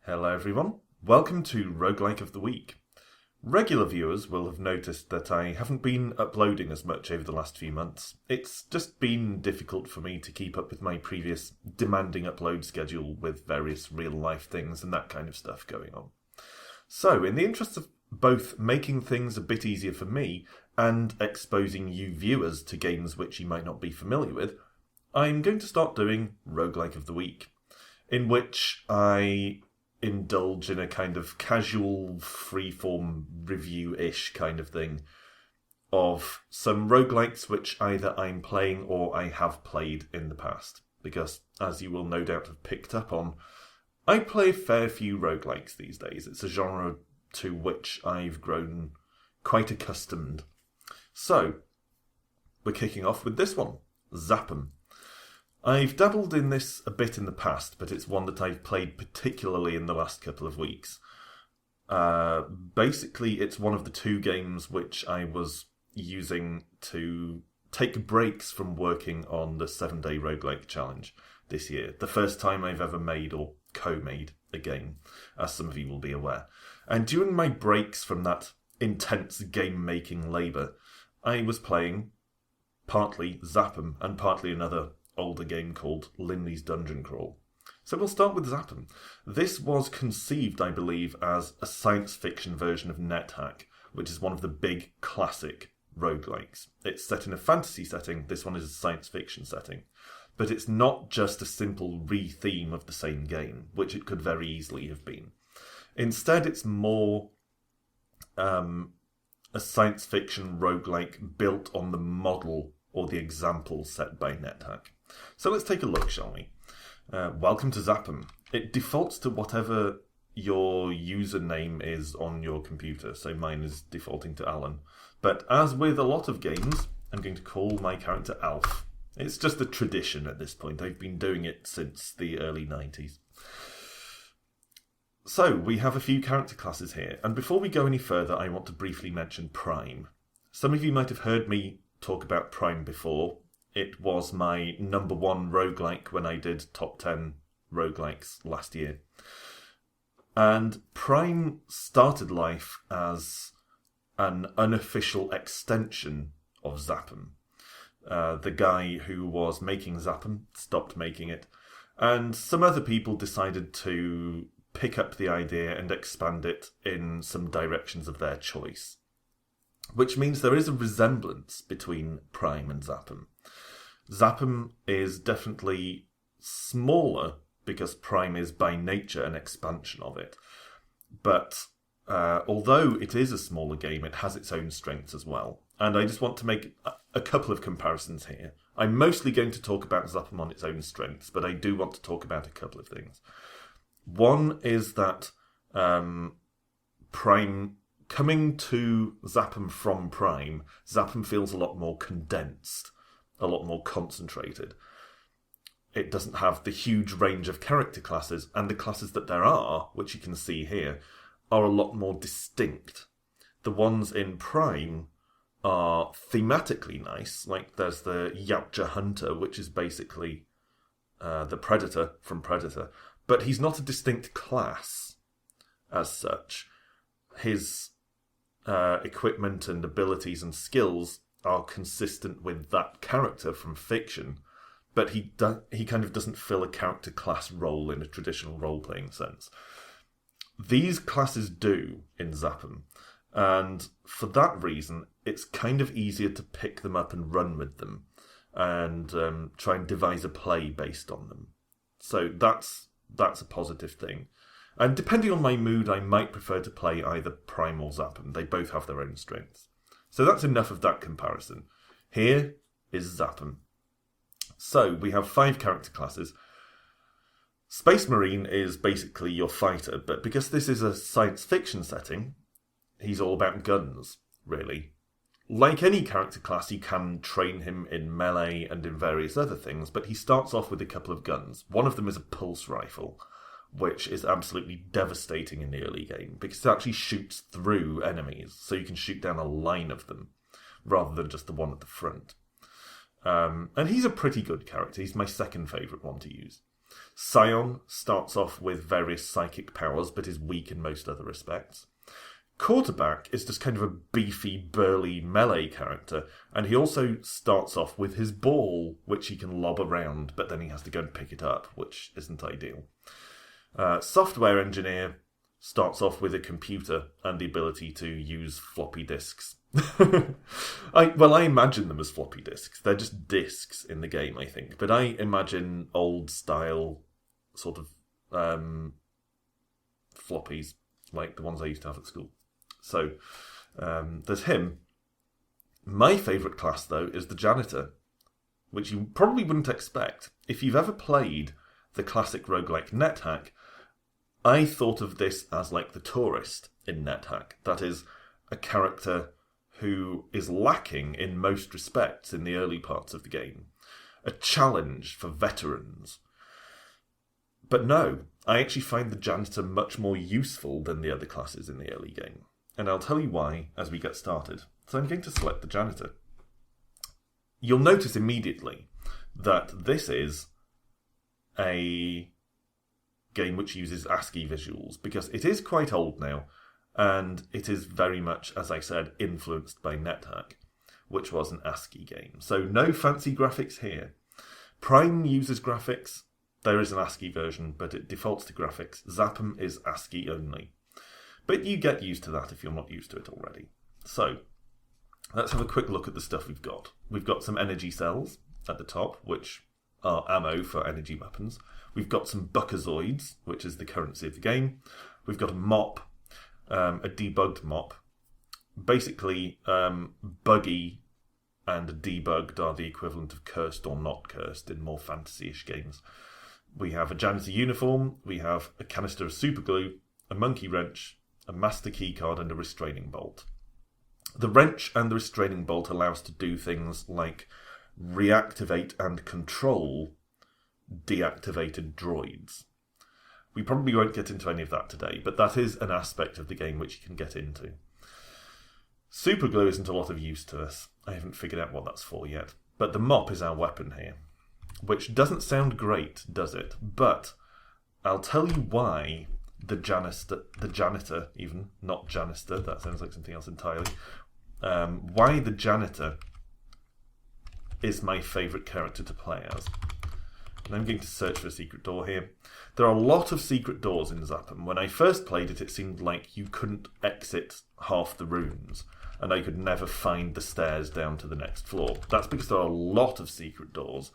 Hello everyone, welcome to Roguelike of the Week. Regular viewers will have noticed that I haven't been uploading as much over the last few months. It's just been difficult for me to keep up with my previous demanding upload schedule with various real life things and that kind of stuff going on. So, in the interest of both making things a bit easier for me and exposing you viewers to games which you might not be familiar with, I'm going to start doing Roguelike of the Week, in which I indulge in a kind of casual, freeform review-ish kind of thing of some roguelikes which either I'm playing or I have played in the past. Because, as you will no doubt have picked up on, I play a fair few roguelikes these days. It's a genre to which I've grown quite accustomed. So, we're kicking off with this one, ZAPM. I've dabbled in this a bit in the past, but it's one that I've played particularly in the last couple of weeks. Basically, it's one of the two games which I was using to take breaks from working on the 7-day roguelike challenge this year. The first time I've ever made or co-made a game, as some of you will be aware. And during my breaks from that intense game-making labour, I was playing partly ZAPM and partly another older game called Linley's Dungeon Crawl. So we'll start with ZAPM. This was conceived, I believe, as a science fiction version of Nethack, which is one of the big classic roguelikes. It's set in a fantasy setting, this one is a science fiction setting. But it's not just a simple re-theme of the same game, which it could very easily have been. Instead, it's more a science fiction roguelike built on the model or the example set by Nethack. So let's take a look, shall we? Welcome to ZAPM. It defaults to whatever your username is on your computer, so mine is defaulting to Alan. But as with a lot of games, I'm going to call my character Alf. It's just a tradition at this point. I've been doing it since the early 90s. So, we have a few character classes here, and before we go any further, I want to briefly mention Prime. Some of you might have heard me talk about Prime before. It was my number one roguelike when I did top 10 roguelikes last year. And Prime started life as an unofficial extension of ZAPM. The guy who was making ZAPM stopped making it, and some other people decided to pick up the idea and expand it in some directions of their choice. Which means there is a resemblance between Prime and ZAPM. ZAPM is definitely smaller because Prime is by nature an expansion of it. But although it is a smaller game, it has its own strengths as well. And I just want to make a couple of comparisons here. I'm mostly going to talk about ZAPM on its own strengths, but I do want to talk about a couple of things. One is that Prime, coming to ZAPM from Prime, ZAPM feels a lot more condensed, a lot more concentrated. It doesn't have the huge range of character classes, and the classes that there are, which you can see here, are a lot more distinct. The ones in Prime are thematically nice, like there's the Yautja Hunter, which is basically the Predator from Predator, but he's not a distinct class as such. His equipment and abilities and skills are consistent with that character from fiction, but he kind of doesn't fill a character class role in a traditional role-playing sense. These classes do in ZAPM, and for that reason, it's kind of easier to pick them up and run with them, and try and devise a play based on them. So that's a positive thing. And depending on my mood, I might prefer to play either Prime or ZAPM. They both have their own strengths. So that's enough of that comparison. Here is ZAPM. So we have 5 character classes. Space Marine is basically your fighter, but because this is a science fiction setting, he's all about guns, really. Like any character class, you can train him in melee and in various other things, but he starts off with a couple of guns. One of them is a pulse rifle, which is absolutely devastating in the early game, because it actually shoots through enemies, so you can shoot down a line of them, rather than just the one at the front. And he's a pretty good character. He's my second favourite one to use. Scion starts off with various psychic powers, but is weak in most other respects. Quarterback is just kind of a beefy, burly melee character, and he also starts off with his ball, which he can lob around, but then he has to go and pick it up, which isn't ideal. Software engineer starts off with a computer and the ability to use floppy disks. I imagine them as floppy disks. They're just disks in the game, I think. But I imagine old-style sort of floppies, like the ones I used to have at school. So, there's him. My favourite class, though, is the janitor, which you probably wouldn't expect. If you've ever played the classic roguelike Nethack, I thought of this as like the tourist in Nethack. That is, a character who is lacking in most respects in the early parts of the game. A challenge for veterans. But no, I actually find the janitor much more useful than the other classes in the early game. And I'll tell you why as we get started. So I'm going to select the janitor. You'll notice immediately that this is a game which uses ASCII visuals, because it is quite old now, and it is very much, as I said, influenced by Nethack, which was an ASCII game. So no fancy graphics here. Prime uses graphics. There is an ASCII version, but it defaults to graphics. ZAPM is ASCII only. But you get used to that if you're not used to it already. So, let's have a quick look at the stuff we've got. We've got some energy cells at the top, which are ammo for energy weapons. We've got some buckazoids, which is the currency of the game. We've got a mop, a debugged mop. Basically, buggy and debugged are the equivalent of cursed or not cursed in more fantasy-ish games. We have a janitor uniform, we have a canister of superglue, a monkey wrench, a master keycard, and a restraining bolt. The wrench and the restraining bolt allow us to do things like reactivate and control deactivated droids. We probably won't get into any of that today, but that is an aspect of the game which you can get into. Superglue isn't a lot of use to us. I haven't figured out what that's for yet. But the mop is our weapon here, which doesn't sound great, does it? But I'll tell you why the janitor, even, not janister, that sounds like something else entirely, why the janitor is my favourite character to play as. And I'm going to search for a secret door here. There are a lot of secret doors in ZAPM. When I first played it, it seemed like you couldn't exit half the rooms, and I could never find the stairs down to the next floor. That's because there are a lot of secret doors,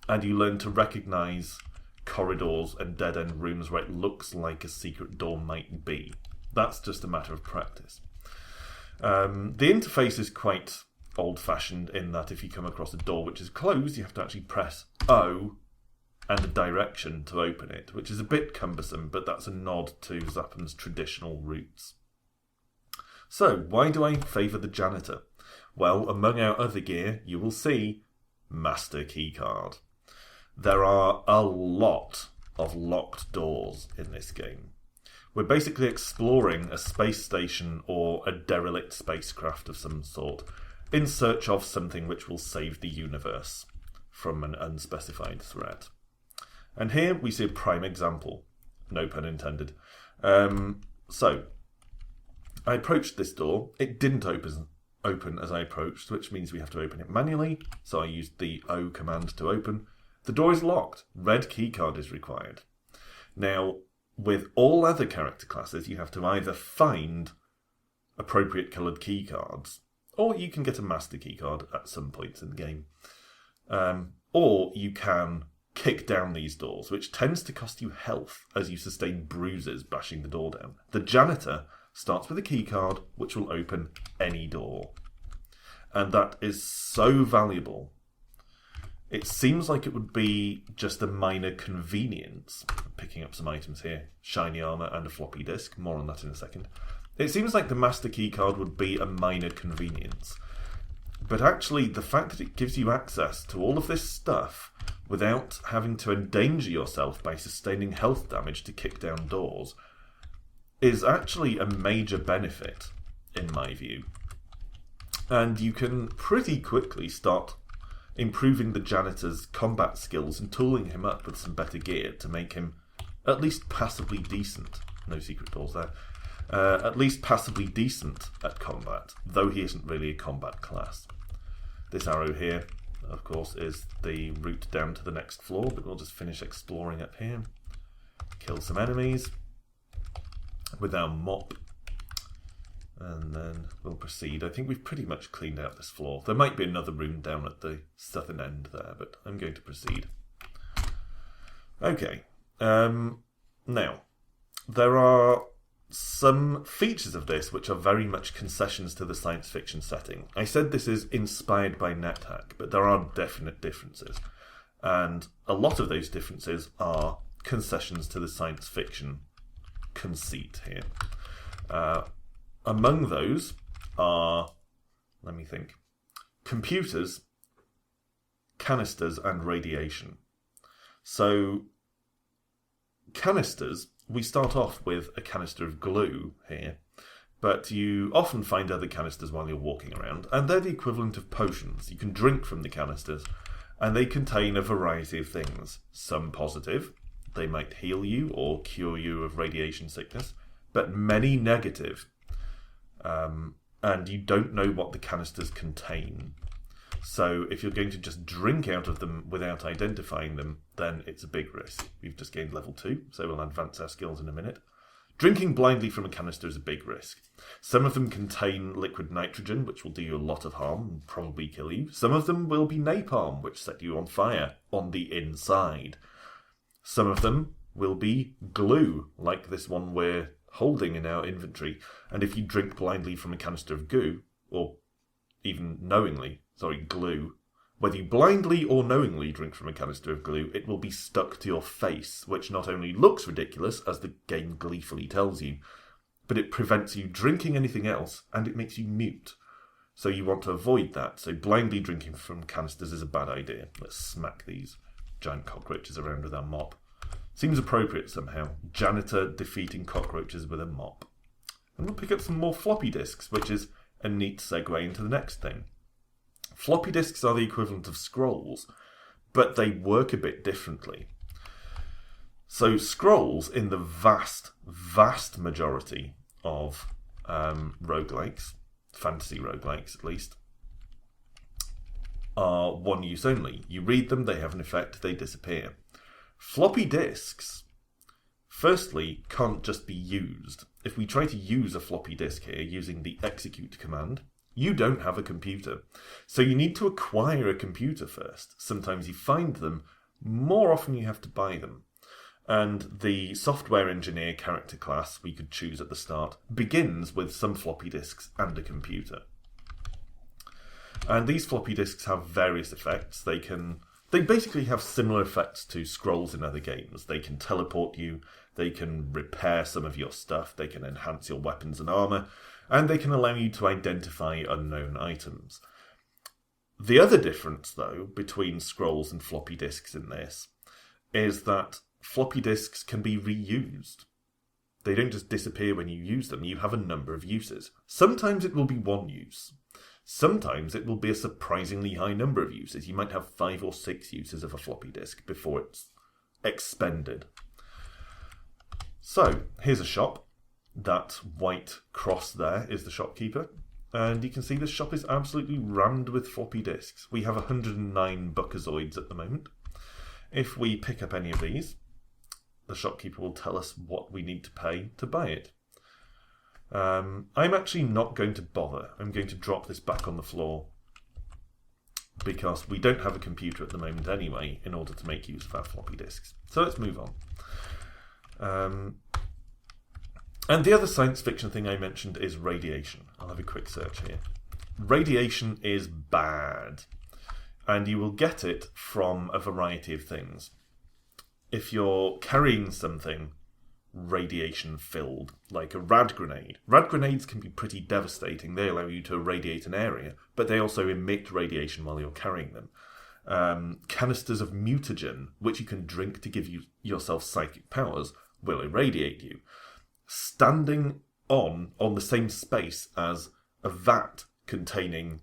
and you learn to recognise corridors and dead-end rooms where it looks like a secret door might be. That's just a matter of practice. The interface is quite old-fashioned in that if you come across a door which is closed, you have to actually press O and a direction to open it, which is a bit cumbersome, but that's a nod to ZAPM's traditional roots. So, why do I favour the janitor? Well, among our other gear, you will see Master Keycard. There are a lot of locked doors in this game. We're basically exploring a space station or a derelict spacecraft of some sort in search of something which will save the universe from an unspecified threat. And here we see a prime example. No pun intended. So, I approached this door. It didn't open as I approached, which means we have to open it manually. So I used the O command to open. The door is locked. Red keycard is required. Now, with all other character classes, you have to either find appropriate coloured keycards, or you can get a master keycard at some points in the game. Or you can kick down these doors, which tends to cost you health as you sustain bruises bashing the door down. The janitor starts with a keycard, which will open any door. And that is so valuable. It seems like it would be just a minor convenience. I'm picking up some items here. Shiny armour and a floppy disk. More on that in a second. It seems like the master keycard would be a minor convenience. But actually, the fact that it gives you access to all of this stuff without having to endanger yourself by sustaining health damage to kick down doors is actually a major benefit, in my view. And you can pretty quickly start improving the janitor's combat skills and tooling him up with some better gear to make him at least passably decent. No secret doors there. At least passably decent at combat, though he isn't really a combat class. This arrow here, of course, is the route down to the next floor, but we'll just finish exploring up here. Kill some enemies with our mop, and then we'll proceed. I think we've pretty much cleaned out this floor. There might be another room down at the southern end there, but I'm going to proceed. Okay, now, there are some features of this which are very much concessions to the science fiction setting. I said this is inspired by Nethack, but there are definite differences. And a lot of those differences are concessions to the science fiction conceit here. Among those are, let me think, computers, canisters, and radiation. So, canisters, we start off with a canister of glue here, but you often find other canisters while you're walking around, and they're the equivalent of potions. You can drink from the canisters, and they contain a variety of things. Some positive, they might heal you or cure you of radiation sickness, but many negative, and you don't know what the canisters contain. So if you're going to just drink out of them without identifying them, then it's a big risk. We've just gained level 2, so we'll advance our skills in a minute. Drinking blindly from a canister is a big risk. Some of them contain liquid nitrogen, which will do you a lot of harm and probably kill you. Some of them will be napalm, which set you on fire on the inside. Some of them will be glue, like this one we're holding in our inventory. And if you drink blindly from a canister of goo, or even knowingly, glue, whether you blindly or knowingly drink from a canister of glue, it will be stuck to your face, which not only looks ridiculous, as the game gleefully tells you, but it prevents you drinking anything else, and it makes you mute. So you want to avoid that, so blindly drinking from canisters is a bad idea. Let's smack these giant cockroaches around with our mop. Seems appropriate somehow. Janitor defeating cockroaches with a mop. And we'll pick up some more floppy disks, which is a neat segue into the next thing. Floppy disks are the equivalent of scrolls, but they work a bit differently. So scrolls, in the vast, vast majority of roguelikes, fantasy roguelikes at least, are one use only. You read them, they have an effect, they disappear. Floppy disks, firstly, can't just be used. If we try to use a floppy disk here using the execute command, you don't have a computer. So you need to acquire a computer first. Sometimes you find them, more often you have to buy them. And the software engineer character class we could choose at the start begins with some floppy disks and a computer. And these floppy disks have various effects. They basically have similar effects to scrolls in other games. They can teleport you, they can repair some of your stuff, they can enhance your weapons and armour, and they can allow you to identify unknown items. The other difference, though, between scrolls and floppy disks in this is that floppy disks can be reused. They don't just disappear when you use them, you have a number of uses. Sometimes it will be one use. Sometimes it will be a surprisingly high number of uses. You might have 5 or 6 uses of a floppy disk before it's expended. So, here's a shop. That white cross there is the shopkeeper. And you can see this shop is absolutely rammed with floppy disks. We have 109 buckazoids at the moment. If we pick up any of these, the shopkeeper will tell us what we need to pay to buy it. I'm actually not going to bother. I'm going to drop this back on the floor because we don't have a computer at the moment anyway in order to make use of our floppy disks. So let's move on. And the other science fiction thing I mentioned is radiation. I'll have a quick search here. Radiation is bad, and you will get it from a variety of things. If you're carrying something radiation-filled, like a rad grenade. Rad grenades can be pretty devastating. They allow you to irradiate an area, but they also emit radiation while you're carrying them. Canisters of mutagen, which you can drink to give yourself psychic powers, will irradiate you. Standing on the same space as a vat containing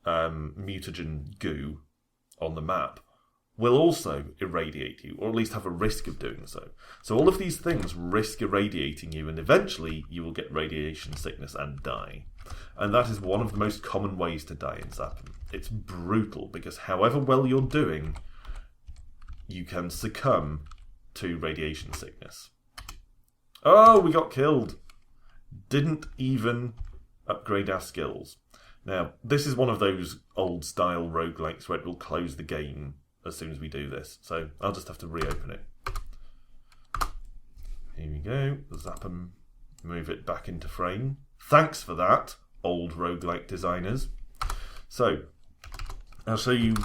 mutagen goo on the map will also irradiate you, or at least have a risk of doing so. So all of these things risk irradiating you, and eventually you will get radiation sickness and die. And that is one of the most common ways to die in ZAPM. It's brutal, because however well you're doing, you can succumb to radiation sickness. Oh, we got killed! Didn't even upgrade our skills. Now, this is one of those old-style roguelikes where it will close the game as soon as we do this. So I'll just have to reopen it. Here we go. ZAPM. Move it back into frame. Thanks for that, old roguelike designers. So, I'll show you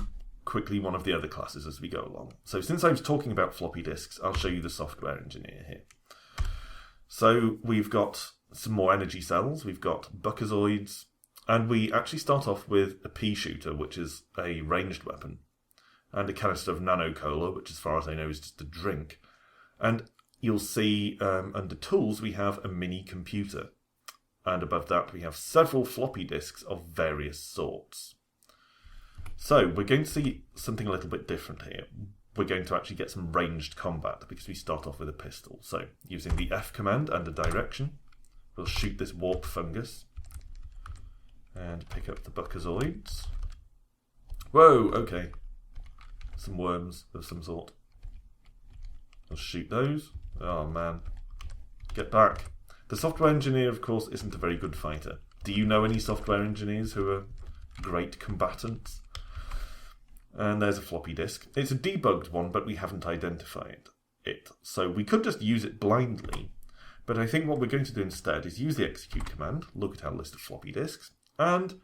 quickly one of the other classes as we go along. So since I was talking about floppy disks, I'll show you the software engineer here. So we've got some more energy cells, we've got buckazoids, and we actually start off with a pea shooter, which is a ranged weapon, and a canister of nano cola, which as far as I know is just a drink. And you'll see under tools we have a mini computer, and above that we have several floppy disks of various sorts. So we're going to see something a little bit different here. We're going to actually get some ranged combat because we start off with a pistol. So using the F command under direction, we'll shoot this warp fungus and pick up the buckazoids. Whoa, okay. Some worms of some sort. I'll shoot those. Oh man. Get back. The software engineer, of course, isn't a very good fighter. Do you know any software engineers who are great combatants? And there's a floppy disk. It's a debugged one, but we haven't identified it. So we could just use it blindly. But I think what we're going to do instead is use the execute command, look at our list of floppy disks, and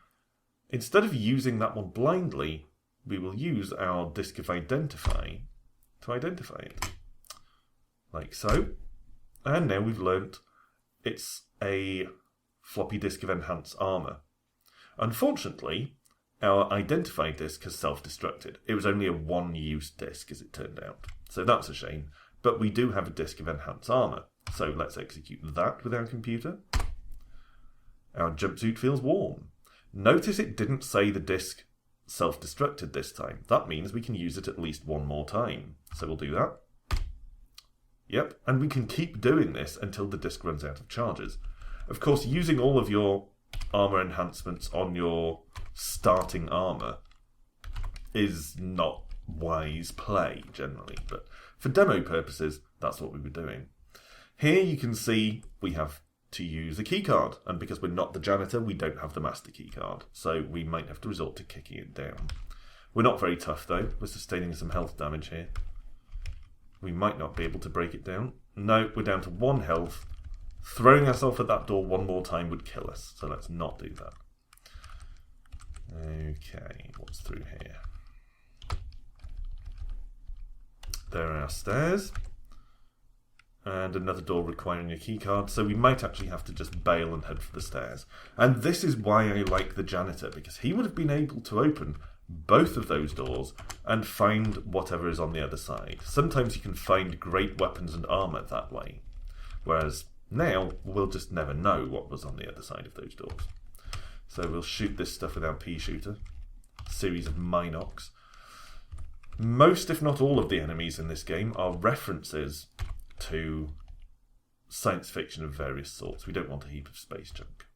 instead of using that one blindly, we will use our disk of identify to identify it. Like so. And now we've learnt it's a floppy disk of enhanced armour. Unfortunately, our identify disk has self-destructed. It was only a one-use disk, as it turned out. So that's a shame. But we do have a disk of enhanced armour. So let's execute that with our computer. Our jumpsuit feels warm. Notice it didn't say the disk self-destructed this time. That means we can use it at least one more time. So we'll do that. Yep, and we can keep doing this until the disk runs out of charges. Of course, using all of your armour enhancements on your starting armour is not wise play, generally. But for demo purposes, that's what we were doing. Here you can see we have to use a keycard, and because we're not the janitor, we don't have the master keycard, so we might have to resort to kicking it down. We're not very tough though, we're sustaining some health damage here. We might not be able to break it down. No, we're down to 1 health. Throwing ourselves at that door one more time would kill us, so let's not do that. Okay, what's through here? There are our stairs. And another door requiring a keycard, so we might actually have to just bail and head for the stairs. And this is why I like the janitor, because he would have been able to open both of those doors and find whatever is on the other side. Sometimes you can find great weapons and armour that way, whereas now we'll just never know what was on the other side of those doors. So we'll shoot this stuff with our pea shooter, series of Minox. Most, if not all, of the enemies in this game are references to science fiction of various sorts. We don't want a heap of space junk.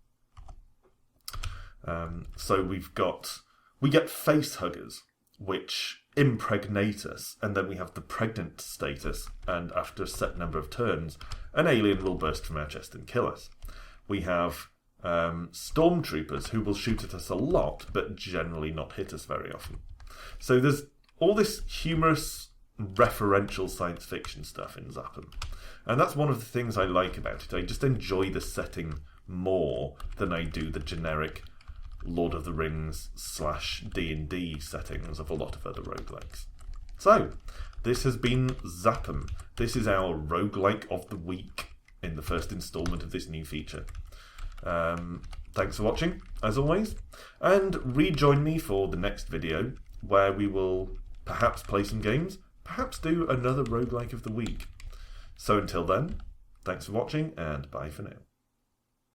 So we get face huggers, which impregnate us, and then we have the pregnant status, and after a set number of turns, an alien will burst from our chest and kill us. We have stormtroopers who will shoot at us a lot, but generally not hit us very often. So there's all this humorous referential science fiction stuff in ZAPM. And that's one of the things I like about it. I just enjoy the setting more than I do the generic Lord of the Rings / D&D settings of a lot of other roguelikes. So, this has been ZAPM. This is our roguelike of the week in the first instalment of this new feature. Thanks for watching, as always, and rejoin me for the next video where we will perhaps play some games, perhaps do another roguelike of the week. So until then, thanks for watching and bye for now.